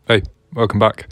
Hey, welcome back.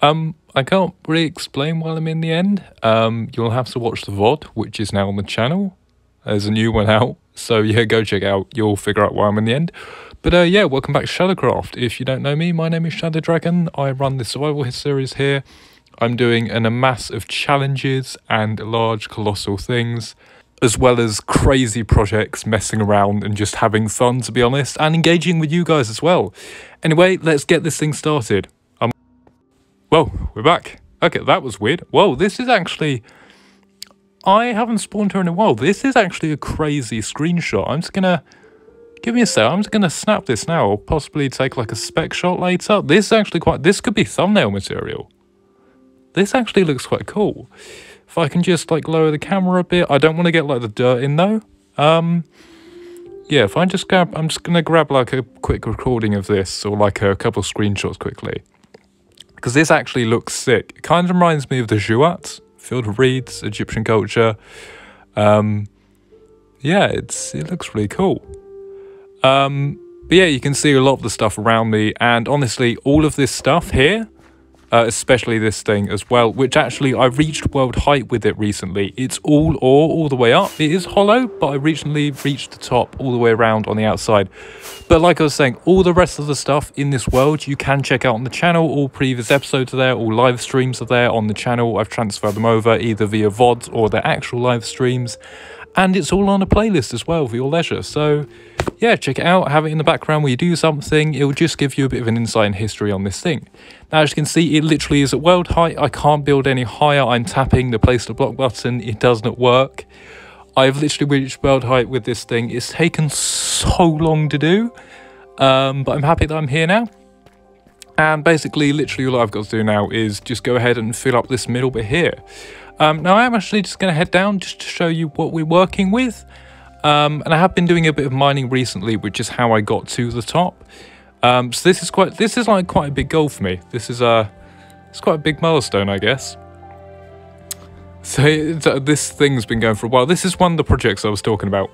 I can't really explain why I'm in the end. You'll have to watch the VOD, which is now on the channel. There's a new one out, so yeah, go check it out. You'll figure out why I'm in the end. But yeah, welcome back to Shadowcraft. If you don't know me, my name is Shadow Dragon. I run this survival series here. I'm doing an amass of challenges and large colossal things, as well as crazy projects, messing around and just having fun, to be honest, and engaging with you guys as well. Anyway, let's get this thing started. Whoa, we're back. Okay, that was weird. Whoa, this is actually... I haven't spawned here in a while. This is actually a crazy screenshot. I'm just gonna... Give me a sec. I'm just gonna snap this now, or possibly take like a spec shot later. This is actually quite... This could be thumbnail material. This actually looks quite cool. If I can just like lower the camera a bit. I don't want to get like the dirt in though. Yeah, if I just grab... I'm just gonna grab like a quick recording of this, or like a couple of screenshots quickly. Because this actually looks sick. It kind of reminds me of the Juat, Field of Reeds, Egyptian culture. Yeah, it looks really cool. But yeah, you can see a lot of the stuff around me, and honestly, all of this stuff here, especially this thing as well, which actually I reached world height with it recently. It's all ore all the way up. It is hollow, but I recently reached the top all the way around on the outside. But like I was saying, all the rest of the stuff in this world you can check out on the channel. All previous episodes are there, all live streams are there on the channel. I've transferred them over either via VODs or the actual live streams. And it's all on a playlist as well for your leisure. So yeah, check it out, have it in the background when you do something. It will just give you a bit of an insight and history on this thing. Now, as you can see, it literally is at world height. I can't build any higher. I'm tapping the place to block button. It does not work. I've literally reached world height with this thing. It's taken so long to do, but I'm happy that I'm here now. And basically, literally all I've got to do now is just go ahead and fill up this middle bit here. Now I'm actually just going to head down just to show you what we're working with. And I have been doing a bit of mining recently, which is how I got to the top. So this is like quite a big goal for me. This is it's quite a big milestone, I guess. So this thing's been going for a while. This is one of the projects I was talking about.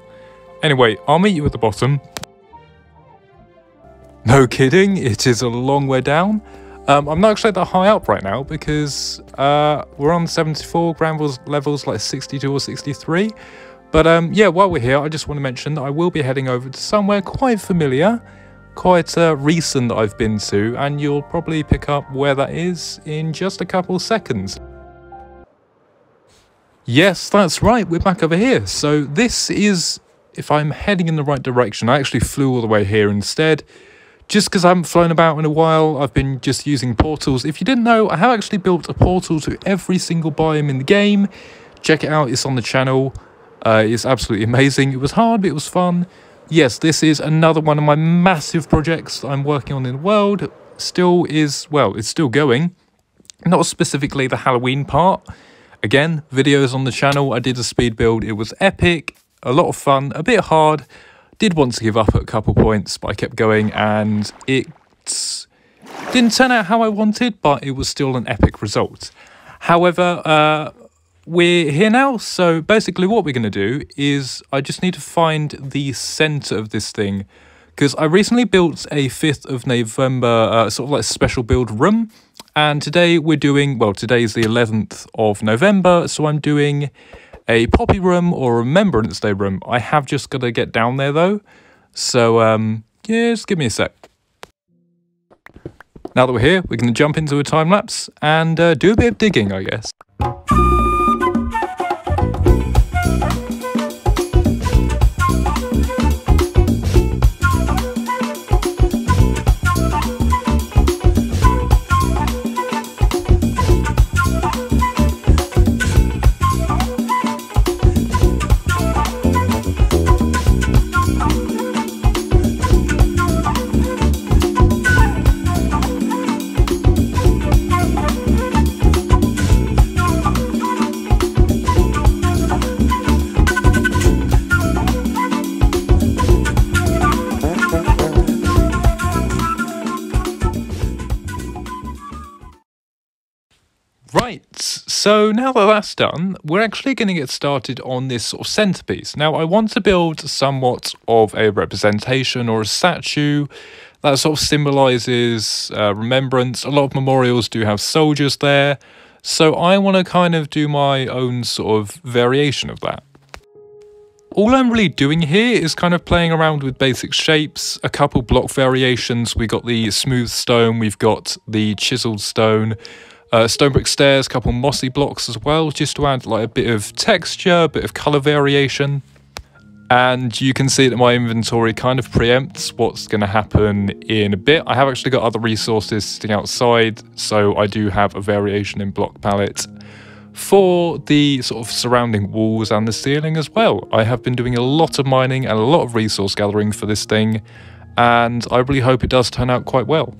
Anyway, I'll meet you at the bottom. No kidding, it is a long way down. I'm not actually that high up right now because we're on 74, ground levels like 62 or 63. But yeah, while we're here, I just want to mention that I will be heading over to somewhere quite familiar, quite recent that I've been to, and you'll probably pick up where that is in just a couple seconds. Yes, that's right, we're back over here. So this is, if I'm heading in the right direction, I actually flew all the way here instead. Just because I haven't flown about in a while, I've been just using portals. If you didn't know, I have actually built a portal to every single biome in the game. Check it out, it's on the channel. It's absolutely amazing. It was hard, but it was fun. Yes, this is another one of my massive projects that I'm working on in the world. Still is, well, it's still going. Not specifically the Halloween part. Again, videos on the channel. I did a speed build. It was epic, a lot of fun, a bit hard. Did want to give up at a couple points, but I kept going, and it didn't turn out how I wanted, but it was still an epic result. However, we're here now, so basically what we're going to do is I just need to find the center of this thing, because I recently built a 5th of November sort of like special build room, and today we're doing, well, today is the 11th of November, so I'm doing a Poppy room or a Remembrance Day room. I have just got to get down there though. So, yeah, just give me a sec. Now that we're here, we're going to jump into a time lapse and do a bit of digging, I guess. Right, so now that that's done, we're actually going to get started on this sort of centerpiece. Now, I want to build somewhat of a representation or a statue That sort of symbolises remembrance. A lot of memorials do have soldiers there, so I want to kind of do my own sort of variation of that. All I'm really doing here is kind of playing around with basic shapes, a couple block variations. We got the smooth stone, we've got the chiseled stone, stone brick stairs, a couple mossy blocks as well, just to add like a bit of texture, a bit of colour variation. And you can see that my inventory kind of preempts what's going to happen in a bit. I have actually got other resources sitting outside, so I do have a variation in block palette for the sort of surrounding walls and the ceiling as well. I have been doing a lot of mining and a lot of resource gathering for this thing, and I really hope it does turn out quite well.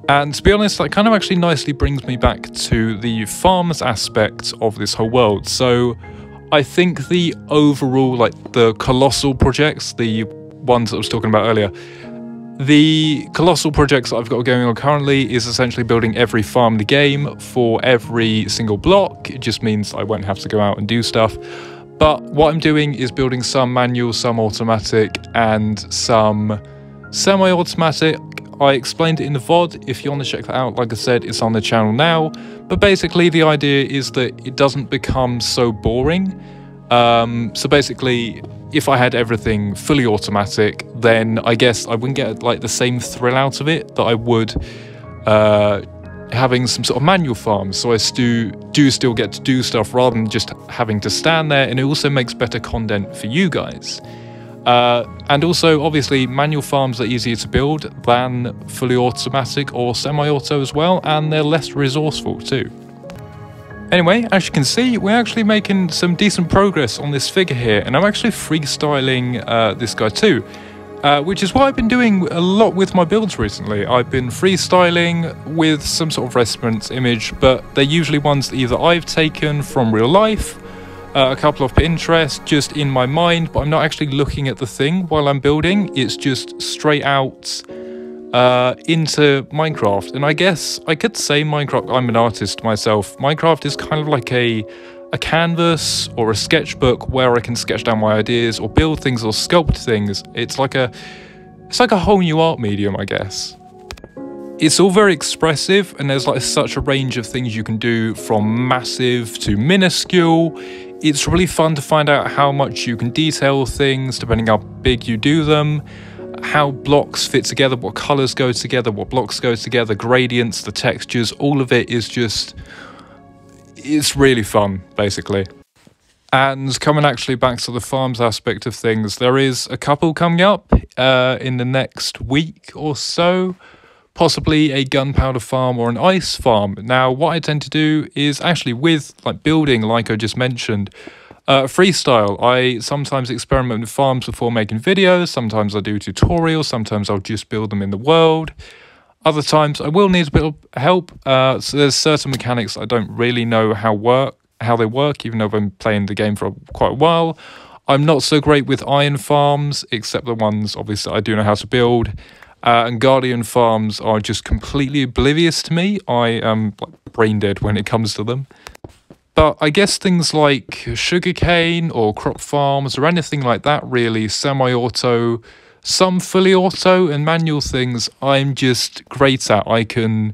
And to be honest, that kind of actually nicely brings me back to the farms aspect of this whole world. So I think the overall, like the colossal projects, the ones that I was talking about earlier, the colossal projects that I've got going on currently is essentially building every farm in the game for every single block. It just means I won't have to go out and do stuff. But what I'm doing is building some manual, some automatic, and some semi-automatic. I explained it in the VOD. If you want to check that out, like I said, it's on the channel now. But basically the idea is that it doesn't become so boring. So basically, if I had everything fully automatic, then I guess I wouldn't get like the same thrill out of it that I would having some sort of manual farms. So I do still get to do stuff rather than just having to stand there, and it also makes better content for you guys. And also, obviously, manual farms are easier to build than fully automatic or semi-auto as well, and they're less resourceful too. Anyway, as you can see, we're actually making some decent progress on this figure here, and I'm actually freestyling this guy too, which is what I've been doing a lot with my builds recently. I've been freestyling with some sort of reference image, but they're usually ones that either I've taken from real life, a couple of Pinterest, just in my mind, but I'm not actually looking at the thing while I'm building. It's just straight out into Minecraft. And I guess I could say Minecraft, I'm an artist myself. Minecraft is kind of like a canvas or a sketchbook where I can sketch down my ideas or build things or sculpt things. It's like a whole new art medium, I guess. It's all very expressive, and there's like such a range of things you can do, from massive to minuscule. It's really fun to find out how much you can detail things depending how big you do them, how blocks fit together, what colors go together, what blocks go together, gradients, the textures, all of it is just, it's really fun, basically. And coming actually back to the farms aspect of things, there is a couple coming up in the next week or so. Possibly a gunpowder farm or an ice farm. Now, what I tend to do is actually with like building, like I just mentioned, freestyle. I sometimes experiment with farms before making videos. Sometimes I do tutorials. Sometimes I'll just build them in the world. Other times I will need a bit of help. So there's certain mechanics I don't really know how they work, even though I've been playing the game for quite a while. I'm not so great with iron farms, except the ones obviously I do know how to build. And Guardian farms are just completely oblivious to me. I am like brain dead when it comes to them. But I guess things like sugarcane or crop farms or anything like that, really, semi-auto, some fully auto and manual things, I'm just great at. I can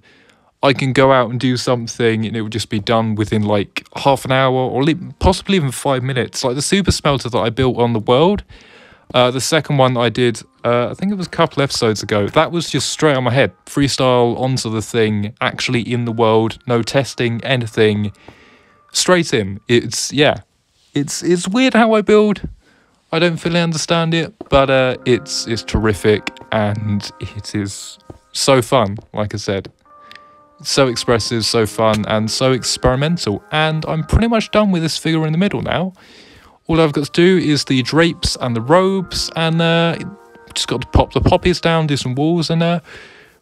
go out and do something and it will just be done within like half an hour or possibly even 5 minutes. Like the super smelter that I built on the world. The second one I did, I think it was a couple episodes ago, that was just straight on my head. Freestyle onto the thing, actually in the world, no testing, anything, straight in. It's weird how I build. I don't fully understand it, but it's terrific, and it is so fun, like I said. It's so expressive, so fun, and so experimental, and I'm pretty much done with this figure in the middle now. All I've got to do is the drapes and the robes, and just got to pop the poppies down, do some walls, and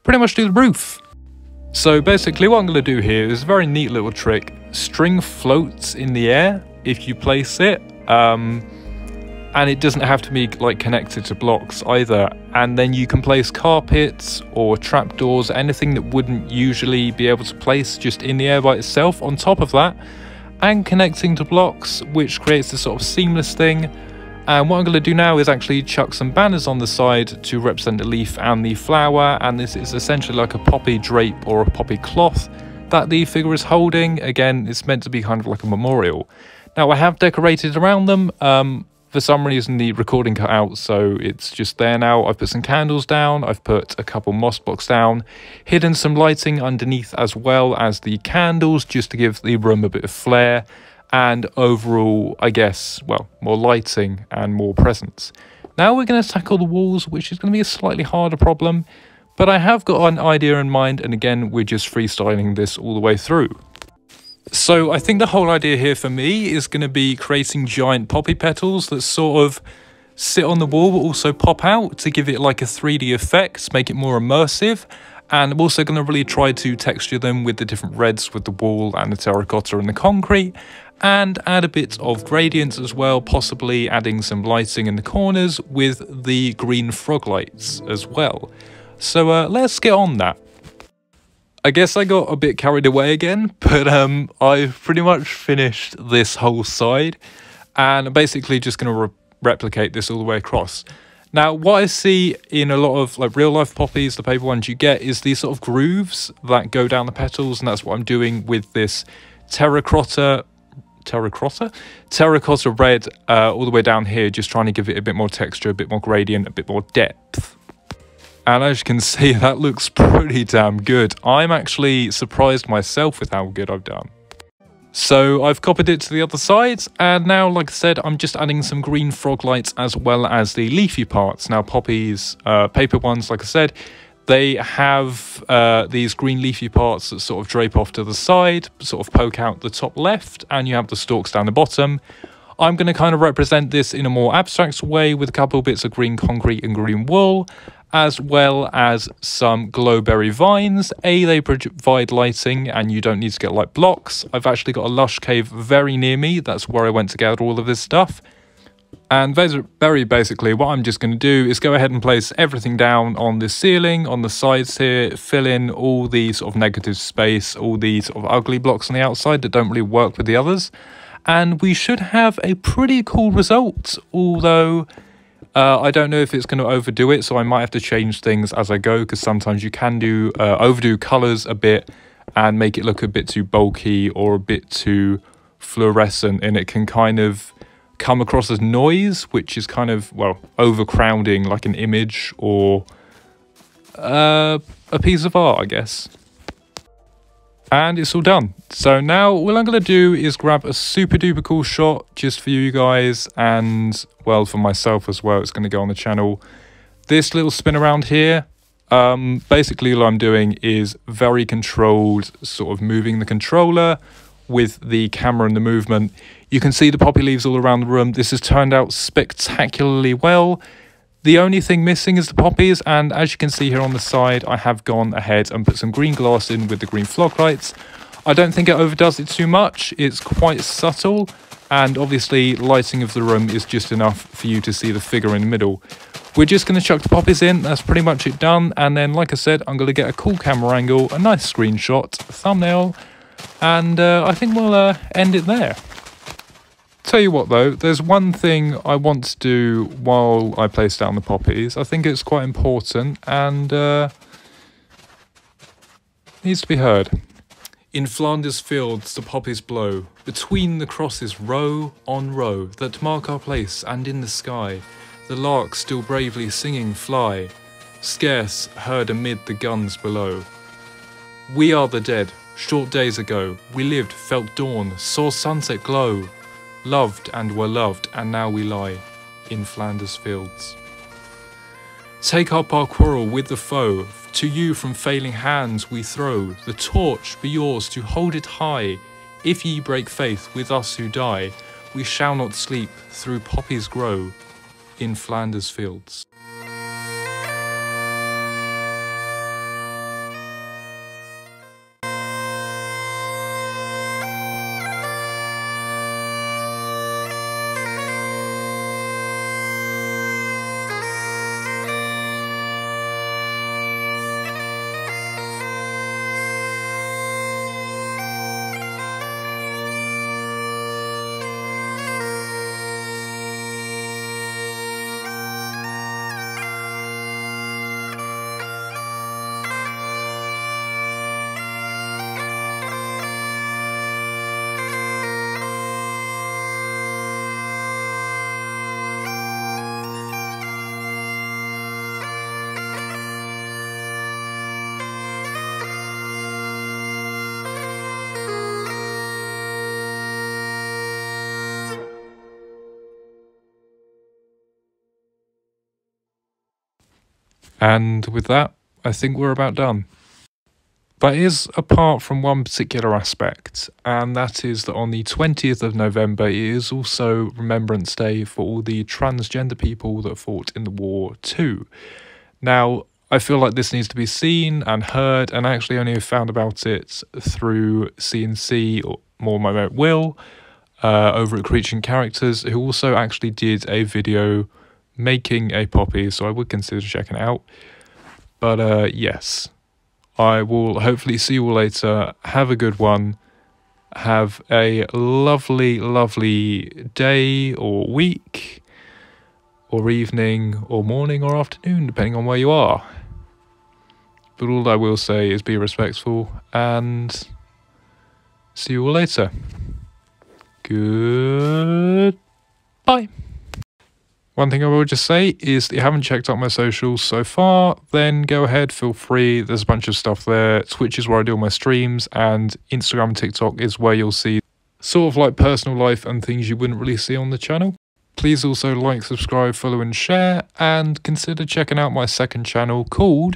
pretty much do the roof. So basically what I'm going to do here is a very neat little trick. String floats in the air if you place it, and it doesn't have to be like connected to blocks either. And then you can place carpets or trapdoors, anything that wouldn't usually be able to place just in the air by itself on top of that, and connecting to blocks, which creates this sort of seamless thing. And what I'm going to do now is actually chuck some banners on the side to represent the leaf and the flower, and this is essentially like a poppy drape or a poppy cloth that the figure is holding. Again, it's meant to be kind of like a memorial. Now I have decorated around them. For some reason the recording cut out, so it's just there now. I've put some candles down, I've put a couple moss blocks down, hidden some lighting underneath as well as the candles, just to give the room a bit of flair. And overall, I guess, well, more lighting and more presence. Now we're going to tackle the walls, which is going to be a slightly harder problem, but I have got an idea in mind, and again, we're just freestyling this all the way through. So I think the whole idea here for me is going to be creating giant poppy petals that sort of sit on the wall, but also pop out to give it like a 3D effect, make it more immersive. And I'm also going to really try to texture them with the different reds with the wall and the terracotta and the concrete, and add a bit of gradients as well, possibly adding some lighting in the corners with the green frog lights as well. So let's get on that. I guess I got a bit carried away again, but I've pretty much finished this whole side, and I'm basically just going to replicate this all the way across. Now, what I see in a lot of like real life poppies, the paper ones you get, is these sort of grooves that go down the petals, and that's what I'm doing with this terracotta red all the way down here, just trying to give it a bit more texture, a bit more gradient, a bit more depth. And as you can see, that looks pretty damn good. I'm actually surprised myself with how good I've done. So I've copied it to the other side, and now, like I said, I'm just adding some green frog lights as well as the leafy parts. Now poppies, paper ones, like I said, they have these green leafy parts that sort of drape off to the side, sort of poke out the top left, and you have the stalks down the bottom. I'm going to kind of represent this in a more abstract way with a couple of bits of green concrete and green wool, as well as some glowberry vines. They provide lighting and you don't need to get light blocks. I've actually got a lush cave very near me. That's where I went to gather all of this stuff. And very basically, what I'm just going to do is go ahead and place everything down on the ceiling, on the sides here, fill in all the sort of negative space, all these sort of ugly blocks on the outside that don't really work with the others. And we should have a pretty cool result, although I don't know if it's going to overdo it, so I might have to change things as I go, because sometimes you can do overdo colours a bit and make it look a bit too bulky or a bit too fluorescent, and it can kind of come across as noise, which is kind of, well, overcrowding like an image or a piece of art, I guess. And it's all done. So now all I'm going to do is grab a super duper cool shot just for you guys, and well, for myself as well. It's going to go on the channel. This little spin around here, basically all I'm doing is very controlled, sort of moving the controller with the camera and the movement. You can see the poppy leaves all around the room. This has turned out spectacularly well. The only thing missing is the poppies, and as you can see here on the side, I have gone ahead and put some green glass in with the green frog lights. I don't think it overdoes it too much. It's quite subtle, and obviously lighting of the room is just enough for you to see the figure in the middle. We're just going to chuck the poppies in. That's pretty much it done. And then, like I said, I'm going to get a cool camera angle, a nice screenshot, thumbnail, and I think we'll end it there. Tell you what though, there's one thing I want to do while I place down the poppies. I think it's quite important and needs to be heard. In Flanders fields the poppies blow, between the crosses row on row that mark our place, and in the sky the larks still bravely singing fly, scarce heard amid the guns below. We are the dead, short days ago, we lived, felt dawn, saw sunset glow, loved and were loved, and now we lie in Flanders fields. Take up our quarrel with the foe, to you from failing hands we throw, the torch be yours to hold it high. If ye break faith with us who die, we shall not sleep, through poppies grow in Flanders fields. And with that, I think we're about done. That is apart from one particular aspect, and that is that on the 20th of November, it is also Remembrance Day for all the transgender people that fought in the war too. Now, I feel like this needs to be seen and heard, and I actually only found about it through CNC or more my mate Will over at Creature Characters, who also actually did a video making a poppy, so I would consider checking it out. But yes, I will hopefully see you all later. Have a good one. Have a lovely, lovely day or week or evening or morning or afternoon, depending on where you are. But all I will say is be respectful and see you all later. Goodbye. One thing I will just say is that if you haven't checked out my socials so far, then go ahead, feel free. There's a bunch of stuff there. Twitch is where I do all my streams, and Instagram and TikTok is where you'll see sort of like personal life and things you wouldn't really see on the channel. Please also like, subscribe, follow and share, and consider checking out my second channel called